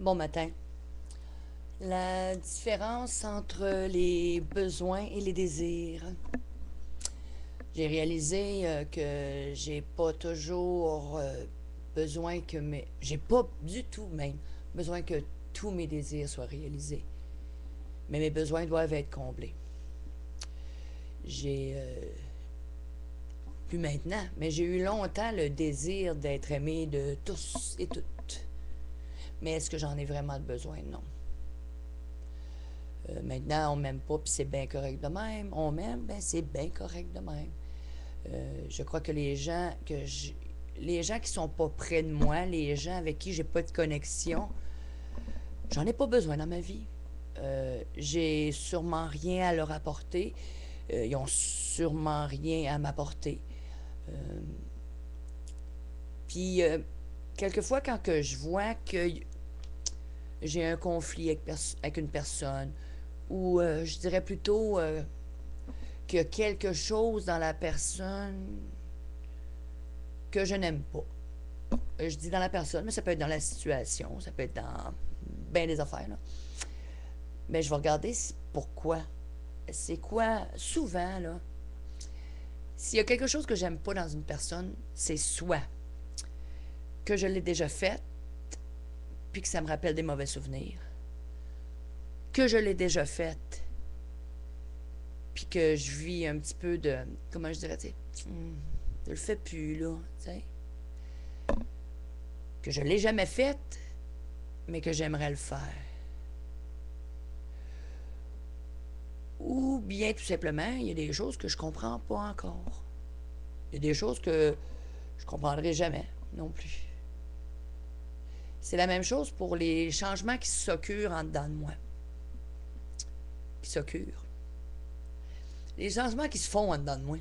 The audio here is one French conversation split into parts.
Bon matin. La différence entre les besoins et les désirs. J'ai réalisé que j'ai pas toujours besoin que mes... J'ai pas du tout même besoin que tous mes désirs soient réalisés. Mais mes besoins doivent être comblés. J'ai... plus maintenant, mais j'ai eu longtemps le désir d'être aimé de tous et toutes. Mais est-ce que j'en ai vraiment besoin? Non. Maintenant, on m'aime pas, puis c'est bien correct de même. On m'aime, ben c'est bien correct de même. Je crois que les gens qui sont pas près de moi, les gens avec qui j'ai pas de connexion, j'en ai pas besoin dans ma vie. J'ai sûrement rien à leur apporter. Ils ont sûrement rien à m'apporter. Euh, Puis, quelquefois, quand que je vois que j'ai un conflit avec une personne, ou je dirais plutôt qu'il y a quelque chose dans la personne que je n'aime pas. Je dis dans la personne, mais ça peut être dans la situation, ça peut être dans bien des affaires. Là. Mais je vais regarder pourquoi. C'est quoi, souvent, là, s'il y a quelque chose que j'aime pas dans une personne, c'est soit que je l'ai déjà fait, puis que ça me rappelle des mauvais souvenirs, que je l'ai déjà fait, puis que je vis un petit peu de, comment je dirais, tu sais, je le fais plus, là, tu sais, que je l'ai jamais fait, mais que j'aimerais le faire. Ou bien tout simplement, il y a des choses que je comprends pas encore. Il y a des choses que je comprendrai jamais non plus. C'est la même chose pour les changements qui s'occurrent en dedans de moi. Qui s'occurrent. Les changements qui se font en dedans de moi.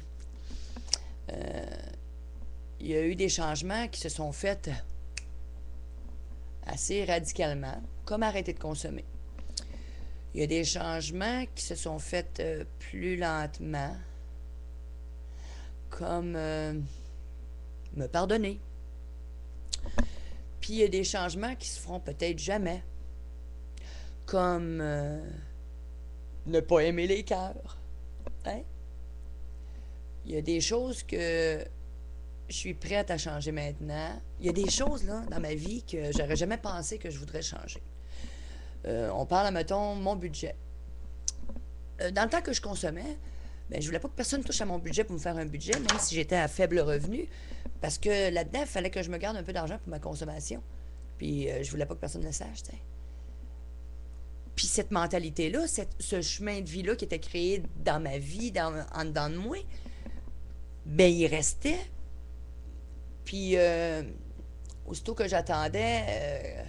Il y a eu des changements qui se sont faits assez radicalement, comme arrêter de consommer. Il y a des changements qui se sont faits plus lentement, comme me pardonner. Puis il y a des changements qui se feront peut-être jamais, comme ne pas aimer les cœurs. Hein? Il y a des choses que je suis prête à changer maintenant. Il y a des choses là dans ma vie que j'aurais jamais pensé que je voudrais changer. On parle, mettons, mon budget. Dans le temps que je consommais, ben, je voulais pas que personne touche à mon budget pour me faire un budget, même si j'étais à faible revenu, parce que là-dedans, il fallait que je me garde un peu d'argent pour ma consommation. Puis je voulais pas que personne le sache, tu sais. Puis cette mentalité-là, ce chemin de vie-là qui était créé dans ma vie, en dedans de moi, ben il restait. Puis aussitôt que j'attendais,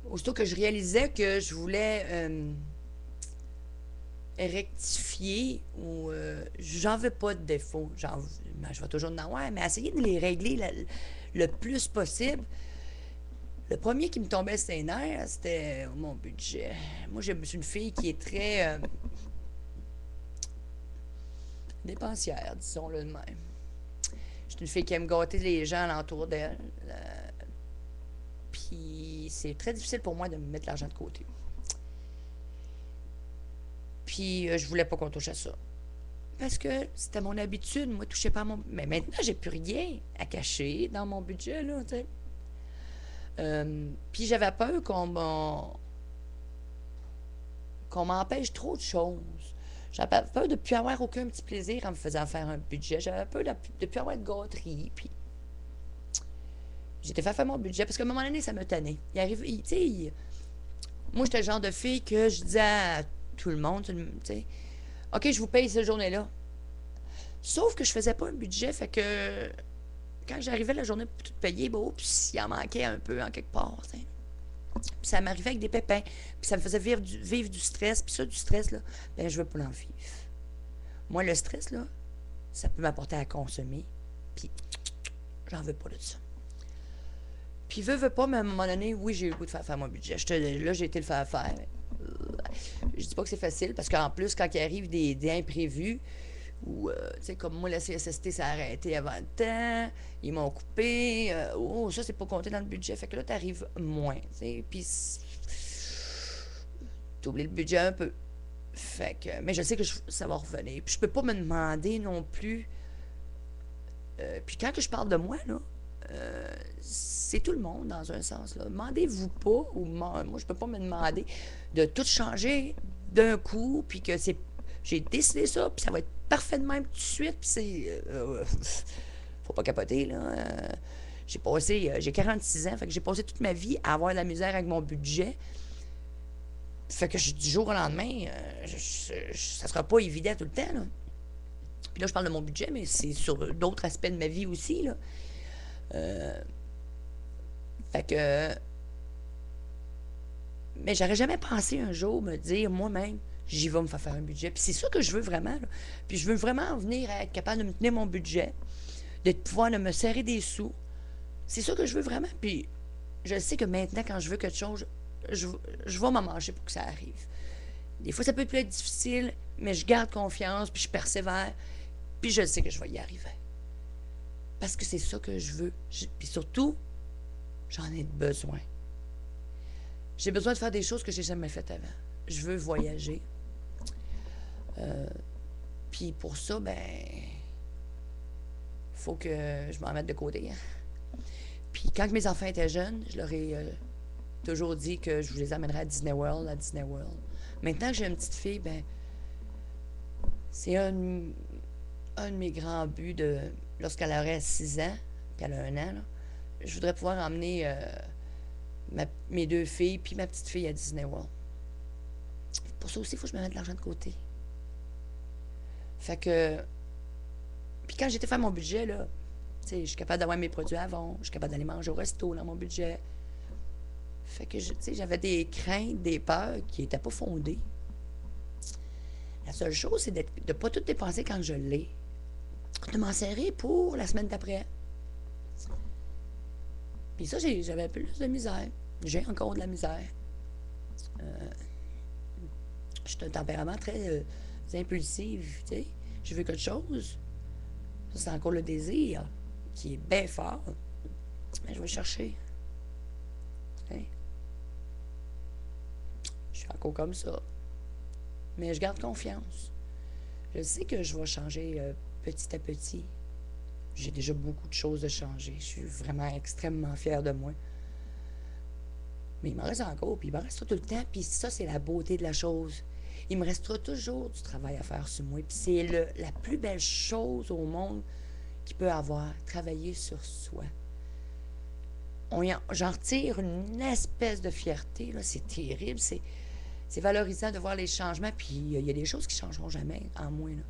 aussitôt que je réalisais que je voulais rectifier ou j'en veux pas de défaut. Ben, je vais toujours en avoir, mais essayer de les régler le plus possible. Le premier qui me tombait sur les nerfs, c'était mon budget. Moi, je suis une fille qui est très dépensière, disons-le de même. Je suis une fille qui aime gâter les gens alentour d'elle. Puis c'est très difficile pour moi de me mettre l'argent de côté. Puis je voulais pas qu'on touche à ça. Parce que c'était mon habitude, moi, toucher pas à mon... Mais maintenant, j'ai plus rien à cacher dans mon budget, là, tu sais. Puis j'avais peur qu'on m'empêche trop de choses. J'avais peur de ne plus avoir aucun petit plaisir en me faisant faire un budget. J'avais peur de ne plus avoir de gâterie. Puis j'étais fait faire mon budget parce qu'à un moment donné, ça me tannait. Il arrive, tu sais, moi, j'étais le genre de fille que je disais à tout le monde, tu sais, OK, je vous paye cette journée-là. Sauf que je faisais pas un budget, fait que quand j'arrivais la journée pour tout payer, bon, puis il en manquait un peu en quelque part, tu sais. Puis ça m'arrivait avec des pépins. Puis ça me faisait vivre du stress. Puis ça, du stress, là, ben je veux pas l'en vivre. Moi, le stress, là, ça peut m'apporter à consommer. Puis j'en veux pas de ça. Puis veux pas, mais à un moment donné, oui, j'ai eu le goût de faire mon budget. Là, j'ai été le faire faire. Je dis pas que c'est facile, parce qu'en plus, quand il arrive des imprévus, Ou, tu sais, comme moi, la CSST s'est arrêté avant le temps, ils m'ont coupé, oh, ça, c'est pas compté dans le budget. Fait que là, t'arrives moins, tu sais, puis t'oublies le budget un peu. Fait que, mais je sais que ça va revenir. Puis je peux pas me demander non plus. Puis quand que je parle de moi, là, c'est tout le monde dans un sens. Là. Demandez-vous pas, ou moi je peux pas me demander de tout changer d'un coup, puis que c'est. J'ai décidé ça, puis ça va être parfait de même tout de suite, puis c'est. Faut pas capoter, là. J'ai 46 ans, fait que j'ai passé toute ma vie à avoir de la misère avec mon budget. Fait que du jour au lendemain, ça sera pas évident tout le temps, là. Puis là, je parle de mon budget, mais c'est sur d'autres aspects de ma vie aussi, là. Fait que. Mais j'aurais jamais pensé un jour me dire moi-même, j'y vais me faire un budget. Puis c'est ça que je veux vraiment, là. Puis je veux vraiment venir à être capable de me tenir mon budget, de pouvoir me serrer des sous. C'est ça que je veux vraiment. Puis je sais que maintenant, quand je veux quelque chose, je vais m'en manger pour que ça arrive. Des fois, ça peut être difficile, mais je garde confiance, puis je persévère, puis je sais que je vais y arriver. Parce que c'est ça que je veux. Puis surtout, j'en ai besoin. J'ai besoin de faire des choses que j'ai jamais faites avant. Je veux voyager. Puis pour ça, ben, faut que je m'en mette de côté. Hein. Puis quand mes enfants étaient jeunes, je leur ai toujours dit que je les amènerais à Disney World, Maintenant que j'ai une petite fille, ben, c'est un de mes grands buts lorsqu'elle aurait 6 ans, qu'elle a 1 an, là, je voudrais pouvoir emmener mes 2 filles puis ma petite fille à Disney World. Pour ça aussi, il faut que je me mette de l'argent de côté. Fait que. Puis quand j'étais faire mon budget, là, tu sais, je suis capable d'avoir mes produits avant, je suis capable d'aller manger au resto dans mon budget. Fait que, tu sais, j'avais des craintes, des peurs qui n'étaient pas fondées. La seule chose, c'est de ne pas tout dépenser quand je l'ai. De m'en serrer pour la semaine d'après. Puis ça, j'avais plus de misère. J'ai encore de la misère. Je suis un tempérament très impulsif, tu sais. Je veux quelque chose. Ça, c'est encore le désir qui est bien fort. Mais je vais le chercher. Hein? Je suis encore comme ça. Mais je garde confiance. Je sais que je vais changer petit à petit. J'ai déjà beaucoup de choses à changer. Je suis vraiment extrêmement fière de moi. Mais il m'en reste encore, puis il m'en restera tout le temps, puis ça, c'est la beauté de la chose. Il me restera toujours du travail à faire sur moi, puis c'est la plus belle chose au monde qu'il peut avoir, travailler sur soi. J'en retire une espèce de fierté, là, c'est terrible, c'est valorisant de voir les changements, puis il y a des choses qui ne changeront jamais en moi. Là.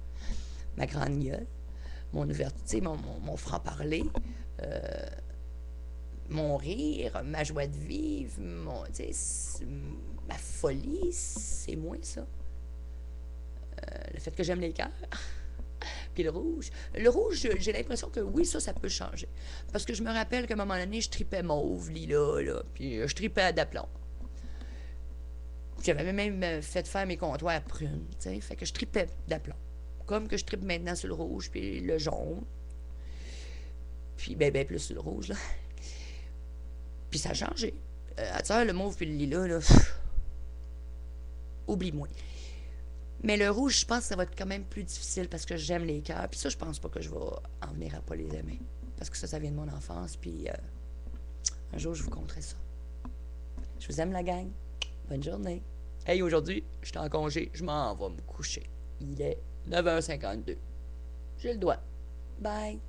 Ma grande gueule, mon ouverture, mon franc-parler, mon rire, ma joie de vivre, ma folie, c'est moi ça. Le fait que j'aime les cœurs. Puis le rouge. Le rouge, j'ai l'impression que oui, ça peut changer. Parce que je me rappelle qu'à un moment donné, je tripais mauve, lilas, là, puis je tripais à d'aplomb. J'avais même fait faire mes comptoirs prunes, tu sais, fait que je tripais d'aplomb. Comme que je tripe maintenant sur le rouge, puis le jaune. Puis ben plus sur le rouge, là. Puis ça a changé. À ça, le mauve puis le lilas, là, oublie-moi. Mais le rouge, je pense que ça va être quand même plus difficile parce que j'aime les cœurs. Puis ça, je pense pas que je vais en venir à pas les aimer. Parce que ça vient de mon enfance. Puis un jour, je vous conterai ça. Je vous aime, la gang. Bonne journée. Hey, aujourd'hui, je suis en congé. Je m'en vais me coucher. Il est 9h52. J'ai le doigt. Bye.